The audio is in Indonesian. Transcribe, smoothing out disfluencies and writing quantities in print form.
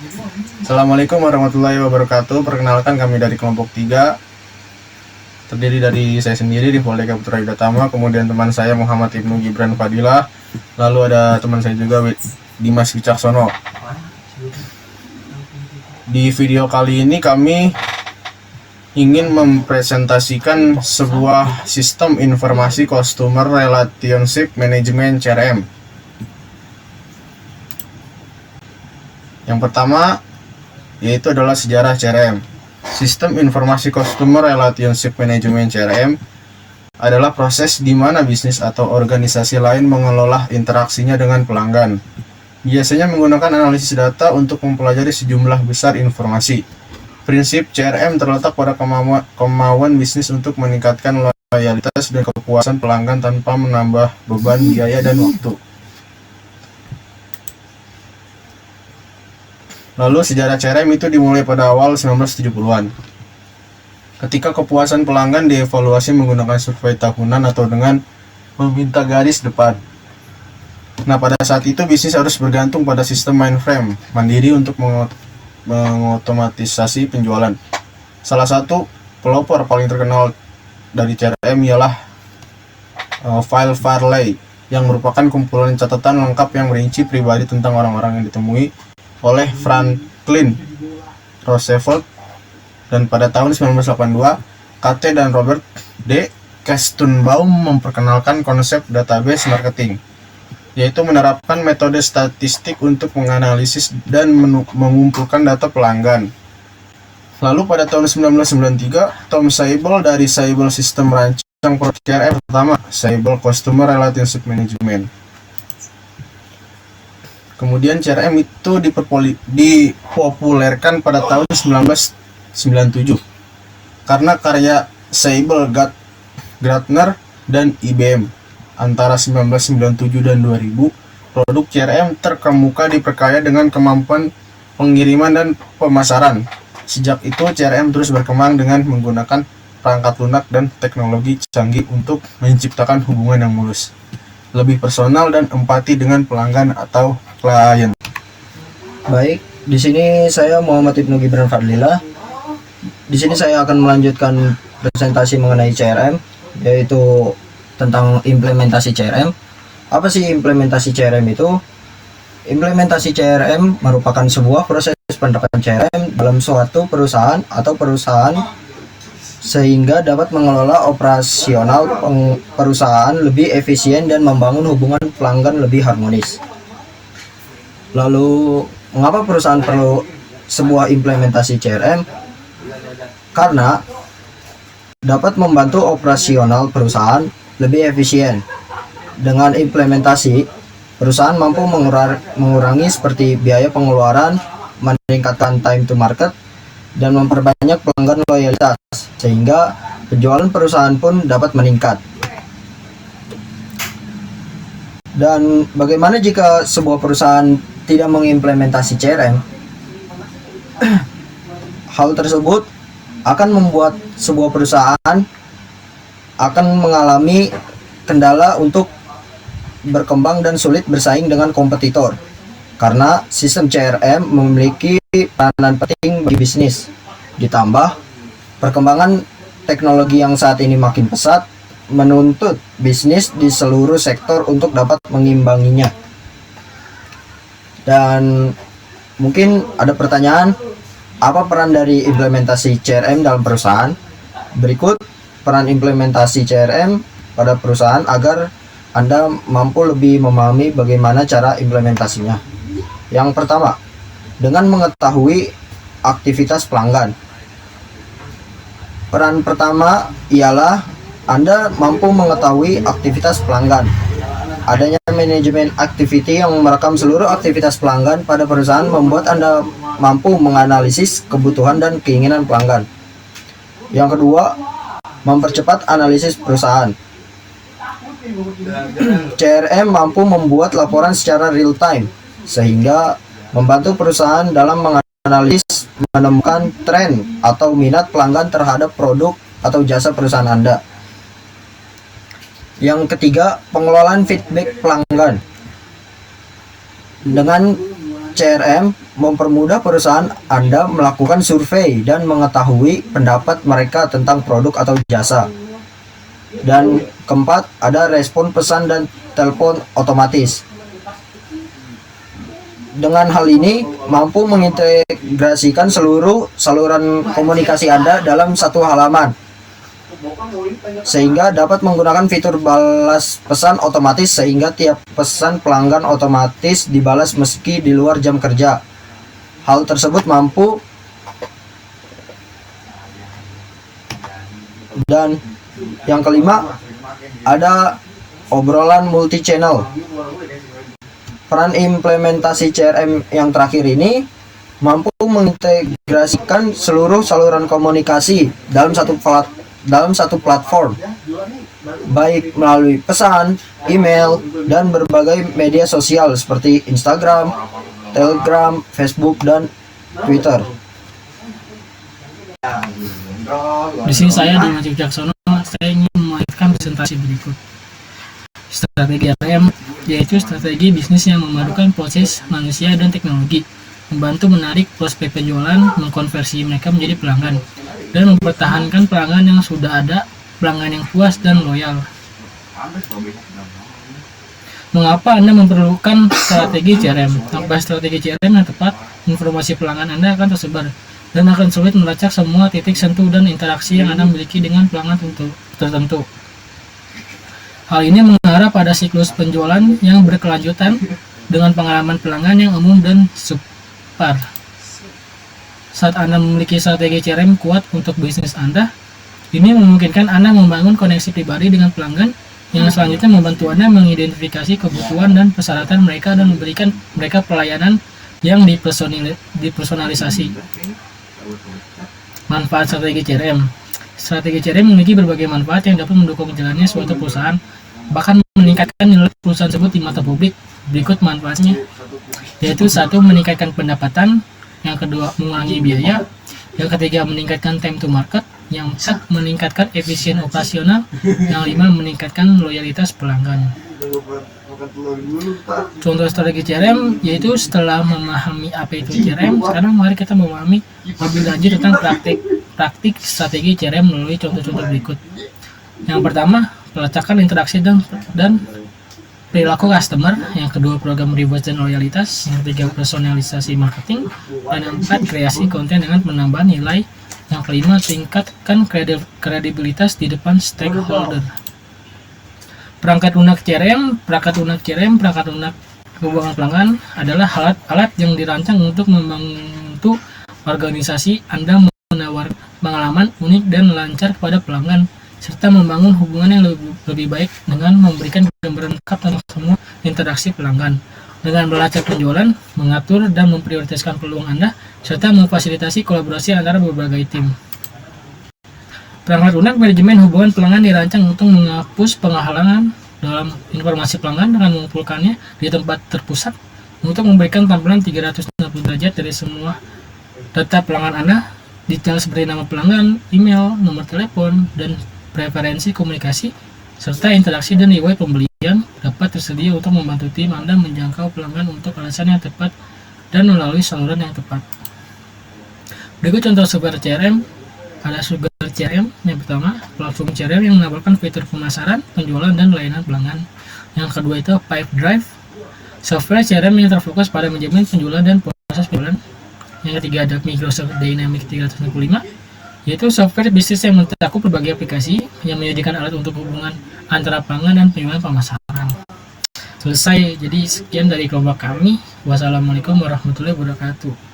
Assalamualaikum warahmatullahi wabarakatuh. Perkenalkan, kami dari kelompok 3, terdiri dari saya sendiri, Rivaldi Putra Yudatama, kemudian teman saya Muhammad Ibnu Gibran Fadilah, lalu ada teman saya juga Dimas Wicaksono. Di video kali ini kami ingin mempresentasikan sebuah sistem informasi Customer Relationship Management CRM. Yang pertama yaitu adalah sejarah CRM. Sistem Informasi Customer Relationship Management CRM adalah proses di mana bisnis atau organisasi lain mengelola interaksinya dengan pelanggan. Biasanya menggunakan analisis data untuk mempelajari sejumlah besar informasi. Prinsip CRM terletak pada kemauan bisnis untuk meningkatkan loyalitas dan kepuasan pelanggan tanpa menambah beban biaya dan waktu. Lalu sejarah CRM itu dimulai pada awal 1970-an. Ketika kepuasan pelanggan dievaluasi menggunakan survei tahunan atau dengan meminta garis depan. Nah, pada saat itu bisnis harus bergantung pada sistem mainframe mandiri untuk mengotomatisasi penjualan. Salah satu pelopor paling terkenal dari CRM ialah file Farley, yang merupakan kumpulan catatan lengkap yang merinci pribadi tentang orang-orang yang ditemui oleh Franklin Roosevelt, dan pada tahun 1982 KT dan Robert D. Kestenbaum memperkenalkan konsep database marketing, yaitu menerapkan metode statistik untuk menganalisis dan mengumpulkan data pelanggan. Lalu pada tahun 1993 Tom Siebel dari Siebel System merancang produk CRM pertama, Siebel Customer Relationship Management. Kemudian CRM itu dipopulerkan pada tahun 1997 karena karya Siebel, Gartner, dan IBM. Antara 1997 dan 2000, produk CRM terkemuka diperkaya dengan kemampuan pengiriman dan pemasaran. Sejak itu CRM terus berkembang dengan menggunakan perangkat lunak dan teknologi canggih untuk menciptakan hubungan yang mulus, lebih personal, dan empati dengan pelanggan atau klien. Baik, di sini saya Muhammad Ibnu Gibran Fadilah. Di sini saya akan melanjutkan presentasi mengenai CRM, yaitu tentang implementasi CRM. Apa sih implementasi CRM itu? Implementasi CRM merupakan sebuah proses penerapan CRM dalam suatu perusahaan atau perusahaan sehingga dapat mengelola operasional perusahaan lebih efisien dan membangun hubungan pelanggan lebih harmonis. Lalu, mengapa perusahaan perlu sebuah implementasi CRM? Karena dapat membantu operasional perusahaan lebih efisien. Dengan implementasi, perusahaan mampu mengurangi seperti biaya pengeluaran, meningkatkan time to market, dan memperbanyak pelanggan loyalitas, sehingga penjualan perusahaan pun dapat meningkat. Dan bagaimana jika sebuah perusahaan tidak mengimplementasi CRM? Hal tersebut akan membuat sebuah perusahaan akan mengalami kendala untuk berkembang dan sulit bersaing dengan kompetitor, karena sistem CRM memiliki peranan penting bagi bisnis. Ditambah perkembangan teknologi yang saat ini makin pesat menuntut bisnis di seluruh sektor untuk dapat mengimbanginya. Dan mungkin ada pertanyaan, apa peran dari implementasi CRM dalam perusahaan? Berikut peran implementasi CRM pada perusahaan agar Anda mampu lebih memahami bagaimana cara implementasinya. Yang pertama, dengan mengetahui aktivitas pelanggan. Peran pertama ialah Anda mampu mengetahui aktivitas pelanggan. Adanya manajemen activity yang merekam seluruh aktivitas pelanggan pada perusahaan membuat Anda mampu menganalisis kebutuhan dan keinginan pelanggan. Yang kedua, mempercepat analisis perusahaan. CRM mampu membuat laporan secara real time, sehingga membantu perusahaan dalam menganalisis, menemukan tren atau minat pelanggan terhadap produk atau jasa perusahaan Anda. Yang ketiga, pengelolaan feedback pelanggan. Dengan CRM mempermudah perusahaan Anda melakukan survei dan mengetahui pendapat mereka tentang produk atau jasa. Dan keempat, ada respon pesan dan telepon otomatis. Dengan hal ini, mampu mengintegrasikan seluruh saluran komunikasi Anda dalam satu halaman, sehingga dapat menggunakan fitur balas pesan otomatis sehingga tiap pesan pelanggan otomatis dibalas meski di luar jam kerja. Hal tersebut mampu dan yang kelima, ada obrolan multi-channel. Peran implementasi CRM yang terakhir ini mampu mengintegrasikan seluruh saluran komunikasi dalam satu platform, baik melalui pesan, email, dan berbagai media sosial seperti Instagram, Telegram, Facebook, dan Twitter. Di sini saya Dimas Wicaksono, saya ingin melanjutkan presentasi berikut. Strategi CRM yaitu strategi bisnis yang memadukan proses manusia dan teknologi, membantu menarik prospek penjualan, mengkonversi mereka menjadi pelanggan, dan mempertahankan pelanggan yang sudah ada, pelanggan yang puas dan loyal. Mengapa Anda memerlukan strategi CRM? Tanpa strategi CRM yang tepat, informasi pelanggan Anda akan tersebar dan akan sulit melacak semua titik sentuh dan interaksi yang Anda miliki dengan pelanggan tertentu. Hal ini mengarah pada siklus penjualan yang berkelanjutan dengan pengalaman pelanggan yang umum dan subpar. Saat Anda memiliki strategi CRM kuat untuk bisnis Anda, ini memungkinkan Anda membangun koneksi pribadi dengan pelanggan yang selanjutnya membantu Anda mengidentifikasi kebutuhan dan persyaratan mereka dan memberikan mereka pelayanan yang dipersonalisasi. Manfaat strategi CRM. Strategi CRM memiliki berbagai manfaat yang dapat mendukung jalannya suatu perusahaan, bahkan meningkatkan nilai perusahaan tersebut di mata publik. Berikut manfaatnya, yaitu 1. Meningkatkan pendapatan, yang kedua mengurangi biaya, yang ketiga meningkatkan time to market, yang keempat meningkatkan efisien operasional, yang 5 meningkatkan loyalitas pelanggan. Contoh strategi CRM yaitu setelah memahami apa itu CRM, sekarang mari kita memahami lebih lanjut tentang praktik strategi CRM melalui contoh-contoh berikut. Yang pertama, pelacakan interaksi dan perilaku customer, yang kedua program rewards dan loyalitas, yang ketiga personalisasi marketing, dan yang keempat kreasi konten dengan menambah nilai, yang kelima tingkatkan kredibilitas di depan stakeholder. Perangkat lunak CRM hubungan pelanggan adalah alat-alat yang dirancang untuk membantu organisasi Anda menawarkan pengalaman unik dan lancar kepada pelanggan, serta membangun hubungan yang lebih baik dengan memberikan gambaran lengkap tentang semua interaksi pelanggan, dengan melacak penjualan, mengatur dan memprioritaskan peluang Anda, serta memfasilitasi kolaborasi antara berbagai tim. Perangkat lunak manajemen hubungan pelanggan dirancang untuk menghapus penghalangan dalam informasi pelanggan dengan mengumpulkannya di tempat terpusat untuk memberikan tampilan 360 derajat dari semua data pelanggan Anda, detail seperti nama pelanggan, email, nomor telepon, dan preferensi komunikasi, serta interaksi dan riwayat pembelian dapat tersedia untuk membantu tim Anda menjangkau pelanggan untuk alasan yang tepat dan melalui saluran yang tepat. Berikut contoh software CRM. Ada Sugar CRM. Yang pertama, platform CRM yang menawarkan fitur pemasaran, penjualan, dan layanan pelanggan. Yang kedua itu Pipedrive, software CRM yang terfokus pada manajemen penjualan dan proses penjualan. Yang ketiga ada Microsoft Dynamics 365, yaitu software bisnis yang mencakup berbagai aplikasi yang menyediakan alat untuk hubungan antara pelanggan dan penjualan pemasaran. Selesai. Jadi sekian dari kelompok kami. Wassalamualaikum warahmatullahi wabarakatuh.